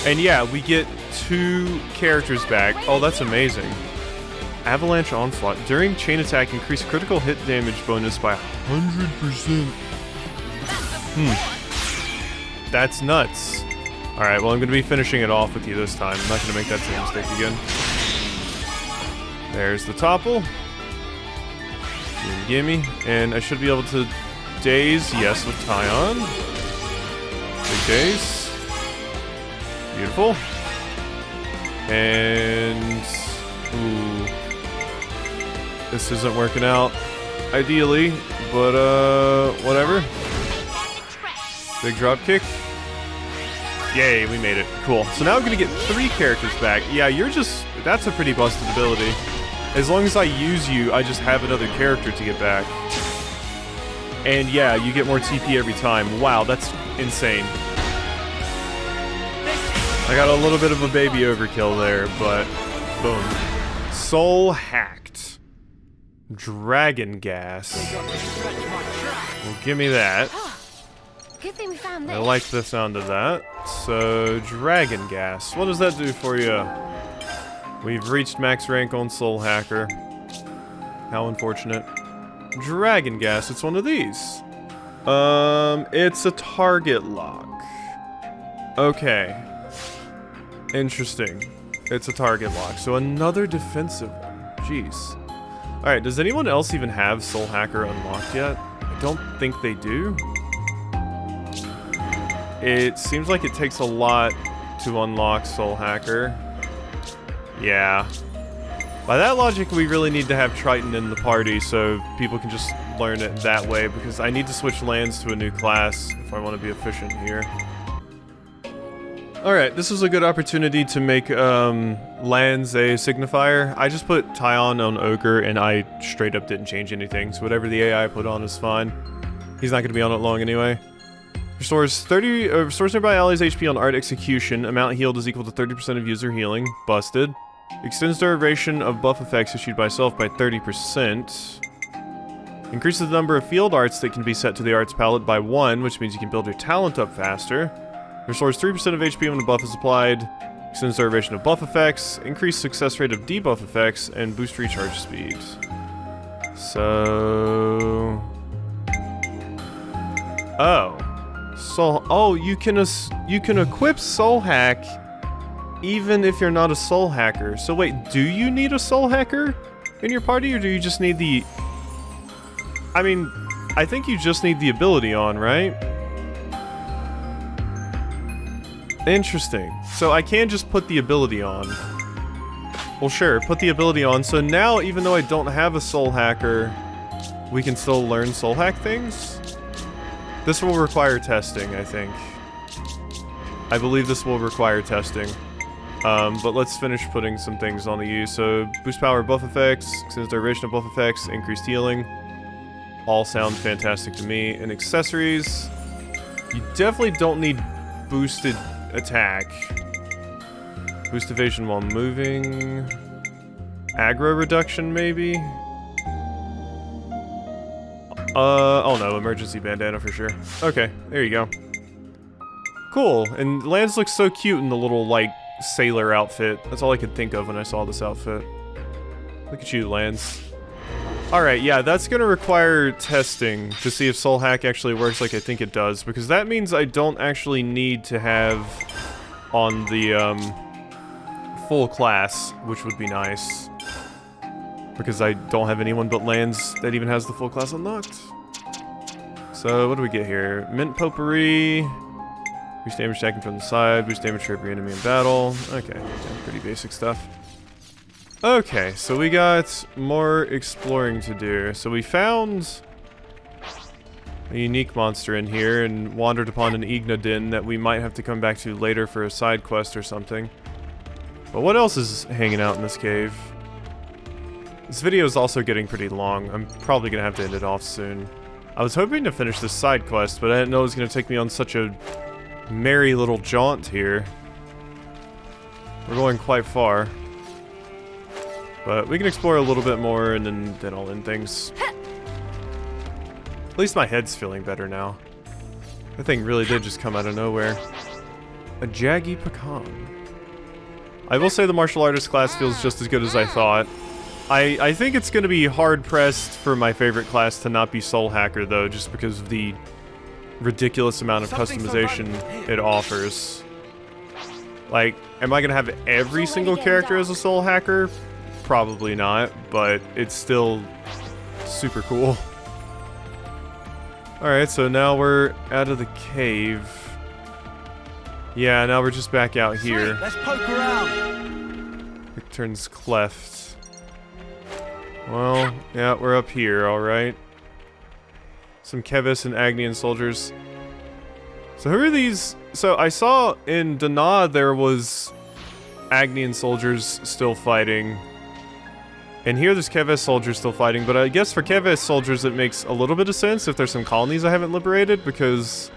And yeah, we get 2 characters back. Oh, that's amazing. Avalanche Onslaught. During chain attack, increase critical hit damage bonus by 100%. That's nuts. Alright, well I'm going to be finishing it off with you this time. I'm not going to make that same mistake again. There's the topple. Gimme. And I should be able to daze, yes, with Tyon. Big daze. Beautiful. And... ooh. This isn't working out, ideally, but, whatever. Big drop kick. Yay, we made it. Cool. So now I'm gonna get 3 characters back. Yeah, that's a pretty busted ability. As long as I use you, I just have another character to get back. And yeah, you get more TP every time. Wow, that's insane. I got a little bit of a baby overkill there, but boom. Soul hacked. Dragon gas. Well, give me that. Good thing we found this. I like the sound of that. So, dragon gas. What does that do for you? We've reached max rank on Soul Hacker. How unfortunate. Dragon gas, it's one of these. It's a target lock. Okay. Interesting. It's a target lock. So another defensive one. Jeez. Alright, does anyone else even have Soul Hacker unlocked yet? I don't think they do. It seems like it takes a lot to unlock Soul Hacker. Yeah. By that logic, we really need to have Triton in the party so people can just learn it that way, because I need to switch lands to a new class if I want to be efficient here. Alright, this was a good opportunity to make lands a signifier. I just put Tyon on Ogre and I straight up didn't change anything, so whatever the AI put on is fine. He's not going to be on it long anyway. Restores nearby allies' HP on Art Execution. Amount healed is equal to 30% of user healing. Busted. Extends duration of buff effects issued by self by 30%. Increases the number of field arts that can be set to the arts palette by 1, which means you can build your talent up faster. Restores 3% of HP when a buff is applied. Extends duration of buff effects. Increase success rate of debuff effects. And boost recharge speed. So... oh. Oh, you can equip Soul Hack even if you're not a Soul Hacker. So wait, do you need a Soul Hacker in your party, or do you just need the... I mean, I think you just need the ability on, right? Interesting. So I can just put the ability on. Well, sure, put the ability on. So now, even though I don't have a Soul Hacker, we can still learn Soul Hack things? This will require testing, I think. I believe this will require testing. But let's finish putting some things on the U. So, boost power buff effects, extends duration of buff effects, increased healing. All sound fantastic to me. And accessories, you definitely don't need boosted attack. Boost evasion while moving. Aggro reduction, maybe? Oh no, emergency bandana for sure. Okay, there you go. Cool, and Lance looks so cute in the little, like, sailor outfit. That's all I could think of when I saw this outfit. Look at you, Lance. Alright, yeah, that's gonna require testing to see if Soul Hack actually works like I think it does, because that means I don't actually need to have on the, full class, which would be nice. Because I don't have anyone but Lands that even has the full class unlocked. So, what do we get here? Mint Potpourri. Boost damage attacking from the side. Boost damage for every enemy in battle. Okay, yeah, pretty basic stuff. Okay, so we got more exploring to do. So we found a unique monster in here and wandered upon an Igna den that we might have to come back to later for a side quest or something. But what else is hanging out in this cave? This video is also getting pretty long. I'm probably gonna have to end it off soon. I was hoping to finish this side quest, but I didn't know it was gonna take me on such a merry little jaunt here. We're going quite far. But we can explore a little bit more and then I'll end things. At least my head's feeling better now. That thing really did just come out of nowhere. A Jaggy Pecan. I will say the martial artist class feels just as good as I thought. I think it's going to be hard-pressed for my favorite class to not be Soul Hacker, though, just because of the ridiculous amount of customization it offers. Like, am I going to have every single character as a Soul Hacker? Probably not, but it's still super cool. Alright, so now we're out of the cave. Yeah, now we're just back out here. Let's poke around. It turns cleft. Well, yeah, we're up here, alright. Some Keves and Agnus soldiers. So who are these? So I saw in Dana there was Agnus soldiers still fighting. And here there's Keves soldiers still fighting, but I guess for Keves soldiers it makes a little bit of sense if there's some colonies I haven't liberated, because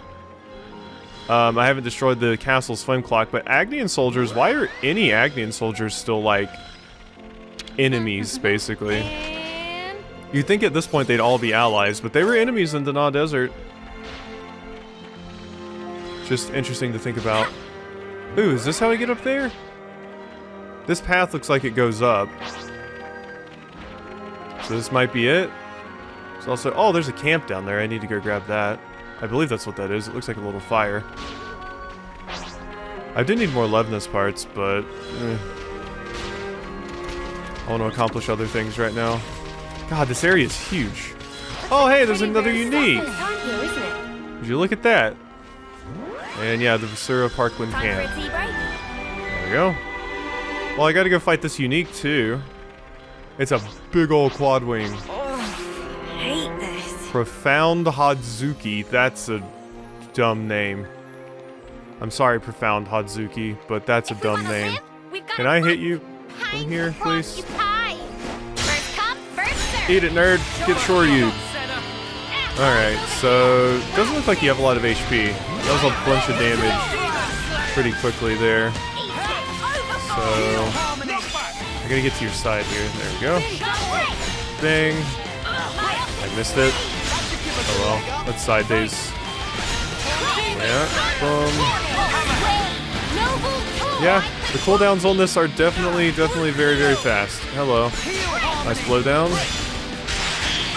I haven't destroyed the castle's flame clock. But Agnus soldiers, why are any Agnus soldiers still, like, enemies, basically? You'd think at this point they'd all be allies, but they were enemies in Dana Desert. Just interesting to think about. Ooh, is this how we get up there? This path looks like it goes up. So this might be it. There's also... oh, there's a camp down there. I need to go grab that. I believe that's what that is. It looks like a little fire. I do need more Levness parts, but... I want to accomplish other things right now. God, this area is huge. Oh, hey, there's another unique! Would you look at that? And yeah, the Vasura Parkland camp. There we go. Well, I gotta go fight this unique, too. It's a big old quad wing. Hate this. Profound Hadzuki. That's a dumb name. I'm sorry, Profound Hadzuki, but that's a dumb name. Can I hit you from here, please? Eat it, nerd. Get shoryu'd. Alright, so... doesn't look like you have a lot of HP. That was a bunch of damage pretty quickly there. So... I gotta get to your side here. There we go. Ding. I missed it. Oh well. That's side days. Yeah. Boom. Yeah. The cooldowns on this are definitely very, very fast. Hello. Nice blowdown.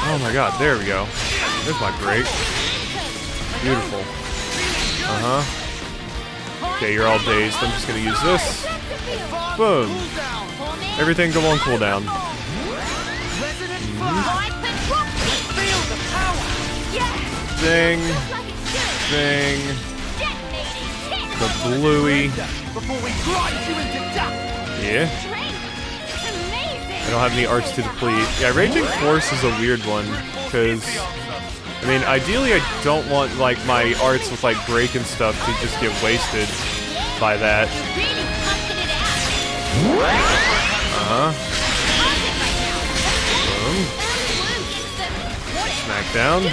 Oh my god. There we go. There's my break. Beautiful. Okay, you're all dazed. I'm just gonna use this. Boom. Everything go on cooldown. Ding. Ding. The bluey. Yeah. I don't have any arts to deplete. Yeah, Raging Force is a weird one, because... I mean, ideally I don't want, like, my arts with, like, break and stuff to just get wasted by that. Boom. Smack down.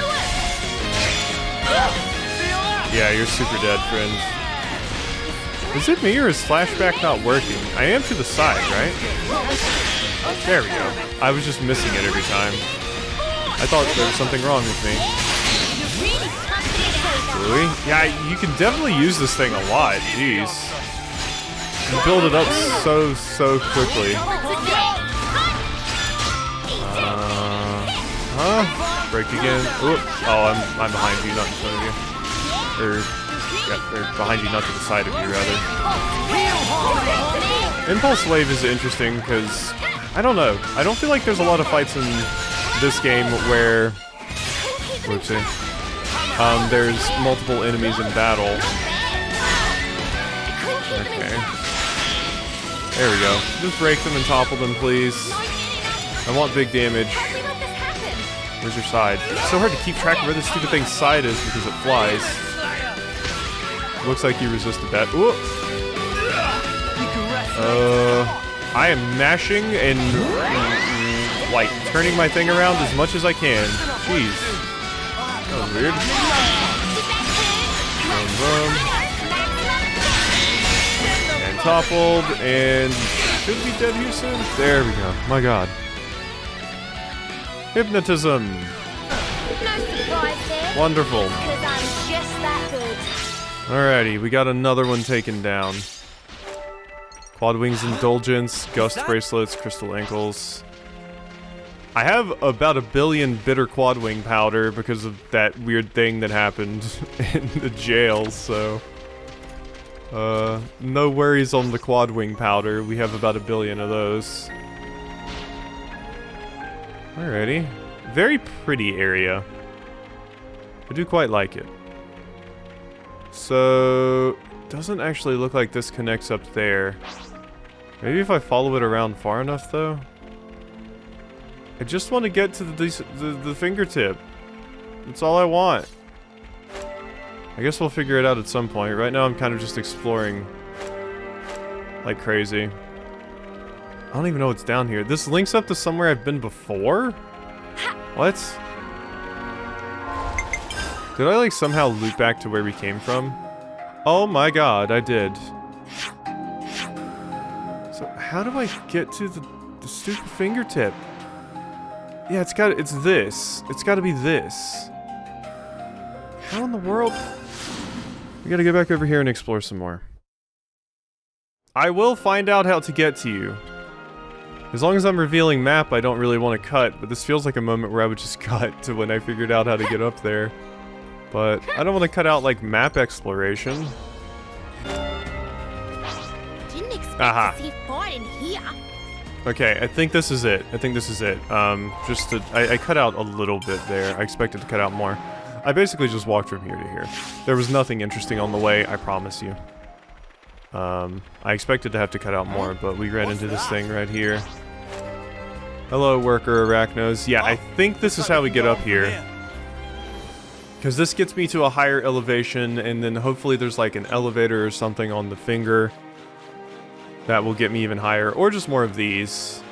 Yeah, you're super dead, friend. Is it me or is flashback not working? I am to the side, right? There we go. I was just missing it every time. I thought there was something wrong with me. Really? Yeah, you can definitely use this thing a lot. Jeez. You build it up so quickly. Break again. Oop. Oh, I'm behind you, not in front of you. Or behind you, not to the side of you, rather. Impulse Wave is interesting because, I don't know. I don't feel like there's a lot of fights in this game where... whoopsie. There's multiple enemies in battle. Okay. There we go. Just break them and topple them, please. I want big damage. Where's your side? It's so hard to keep track of where this stupid thing's side is because it flies. Looks like you resisted that. Ooh. I am mashing and like turning my thing around as much as I can. Jeez. That was weird. And toppled, and should be dead here soon. There we go. My god. Hypnotism. No surprise there. Wonderful. Because I'm just that good. Alrighty, we got another one taken down. Quad Wings Indulgence, Gust Bracelets, Crystal Ankles. I have about 1 billion bitter Quad Wing powder because of that weird thing that happened in the jail, so... no worries on the Quad Wing powder. We have about 1 billion of those. Alrighty. Very pretty area. I do quite like it. So... doesn't actually look like this connects up there. Maybe if I follow it around far enough, though? I just want to get to the fingertip. That's all I want. I guess we'll figure it out at some point. Right now I'm kind of just exploring like crazy. I don't even know what's down here. This links up to somewhere I've been before? What? Did I like somehow loop back to where we came from? Oh my god, I did. So how do I get to the stupid fingertip? Yeah, it's this. It's gotta be this. How in the world? We gotta get back over here and explore some more. I will find out how to get to you. As long as I'm revealing map, I don't really want to cut, but this feels like a moment where I would just cut to when I figured out how to get up there. But I don't want to cut out, like, map exploration. Didn't expect Aha. to see fight in here. Okay, I think this is it. I cut out a little bit there. I expected to cut out more. I basically just walked from here to here. There was nothing interesting on the way, I promise you. I expected to have to cut out more, but we ran into this thing right here. Hello, worker Arachnos. Yeah, I think this is how we get up here. Because this gets me to a higher elevation, and then hopefully there's like an elevator or something on the finger that will get me even higher, or just more of these.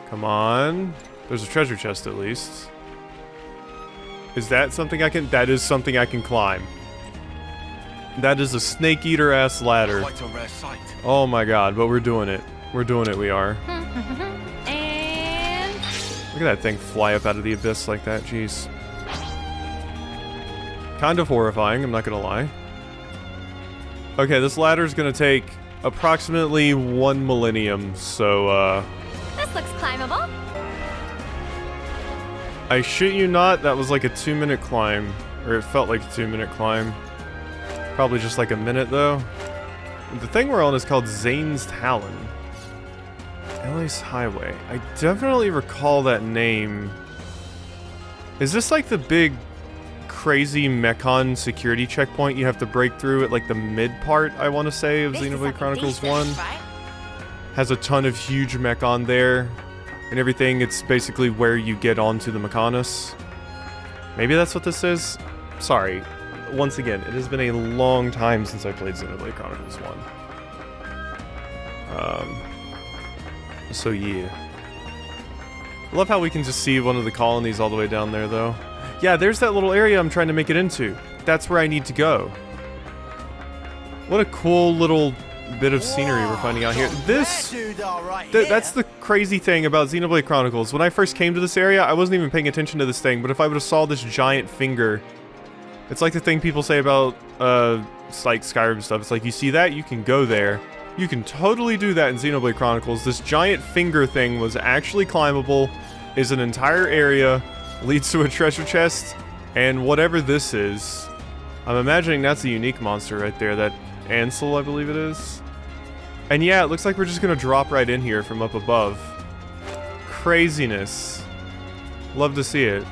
Come on. There's a treasure chest at least. Is that something I can... That is something I can climb. That is a snake eater ass ladder. Quite a rare sight. Oh my god, but we're doing it. We're doing it, we are. And Look at that thing fly up out of the abyss like that, jeez. Kind of horrifying, I'm not gonna lie. Okay, this ladder's gonna take approximately 1 millennium, so, this looks climbable. I shit you not, that was like a 2-minute climb. Or it felt like a 2-minute climb. Probably just like a minute, though. The thing we're on is called Zane's Talon. Elias Highway. I definitely recall that name. Is this like the big, crazy Mechon security checkpoint you have to break through at like the mid part, I want to say, of Xenoblade Chronicles 1? Has a ton of huge Mechon there. And everything, it's basically where you get onto the Mechonis. Maybe that's what this is? Sorry. Once again, it has been a long time since I played Xenoblade Chronicles 1. So yeah. I love how we can just see one of the colonies all the way down there, though. Yeah, there's that little area I'm trying to make it into. That's where I need to go. What a cool little bit of scenery we're finding out here. That's the crazy thing about Xenoblade Chronicles. When I first came to this area, I wasn't even paying attention to this thing, but if I would have saw this giant finger... It's like the thing people say about, like Skyrim stuff. It's like, you see that? You can go there. You can totally do that in Xenoblade Chronicles. This giant finger thing was actually climbable, is an entire area, leads to a treasure chest, and whatever this is. I'm imagining that's a unique monster right there, that Ansel, I believe it is. And yeah, it looks like we're just gonna drop right in here from up above. Craziness. Love to see it.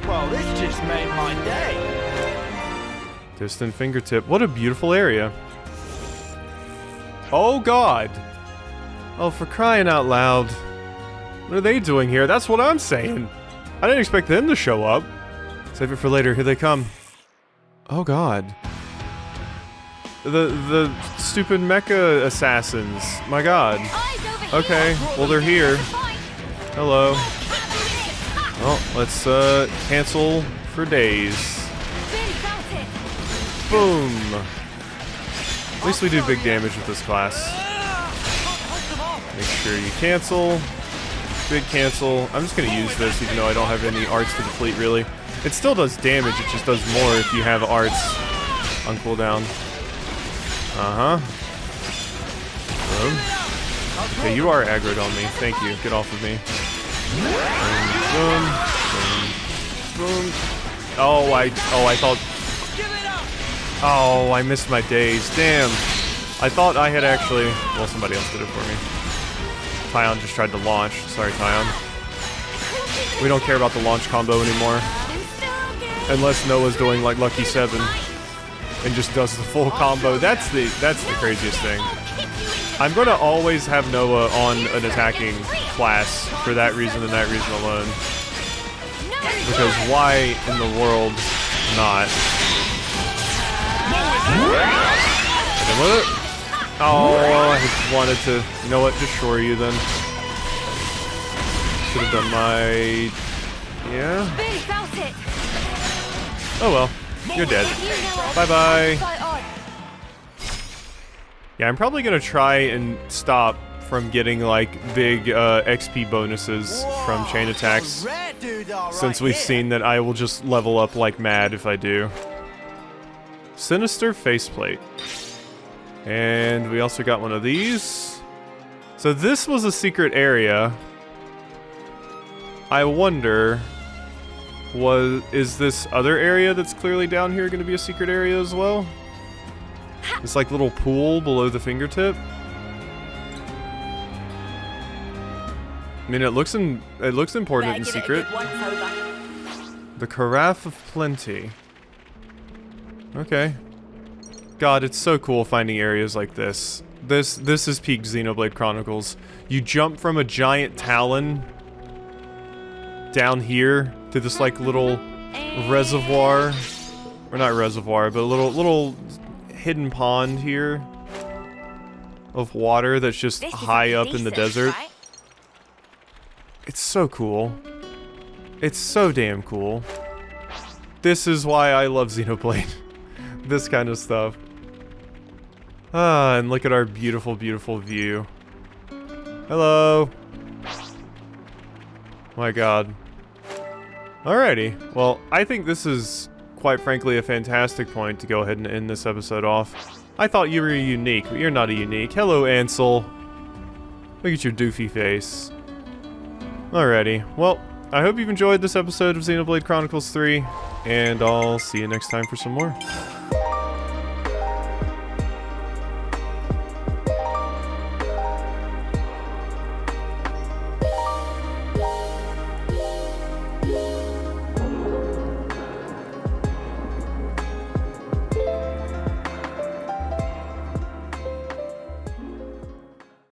Well, this just made my day. Distant fingertip. What a beautiful area. Oh god! Oh, for crying out loud. What are they doing here? That's what I'm saying. I didn't expect them to show up. Save it for later. Here they come. Oh god. The stupid mecha assassins. My god. Okay, well they're here. Hello. Well, let's cancel for days. Boom. At least we do big damage with this class. Make sure you cancel. Big cancel. I'm just gonna use this even though I don't have any arts to deplete really. It still does damage, it just does more if you have arts on cooldown. Uh-huh. Boom. Okay, you are aggroed on me. Thank you. Get off of me. Boom. Boom. Boom. Oh, I thought... Oh, I missed my days. Damn. I thought I had actually... Well, somebody else did it for me. Tyon just tried to launch. Sorry, Tyon. We don't care about the launch combo anymore. Unless Noah's doing like Lucky 7 and just does the full combo. That's the craziest thing. I'm gonna always have Noah on an attacking class for that reason and that reason alone. Because why in the world not? Hit him with it. Oh, I wanted to... You know what? Just shore you then. Should have done my... Yeah? Oh well. You're dead. Bye-bye. Yeah, I'm probably gonna try and stop from getting, like, big XP bonuses from chain attacks. Since we've seen that I will just level up like mad if I do. Sinister faceplate. And we also got one of these. So this was a secret area. I wonder, is this other area that's clearly down here going to be a secret area as well? This like little pool below the fingertip. I mean, it looks important and secret. The Carafe of Plenty. Okay. God, it's so cool finding areas like this. This is peak Xenoblade Chronicles. You jump from a giant talon down here to this like little reservoir, or not reservoir, but a little hidden pond here of water that's just high up in the desert. It's so cool. It's so damn cool. This is why I love Xenoblade. This kind of stuff. Ah, and look at our beautiful, beautiful view. Hello. My god. Alrighty. Well, I think this is, quite frankly, a fantastic point to go ahead and end this episode off. I thought you were unique, but you're not a unique. Hello, Ansel. Look at your doofy face. Alrighty. Well, I hope you've enjoyed this episode of Xenoblade Chronicles 3, and I'll see you next time for some more.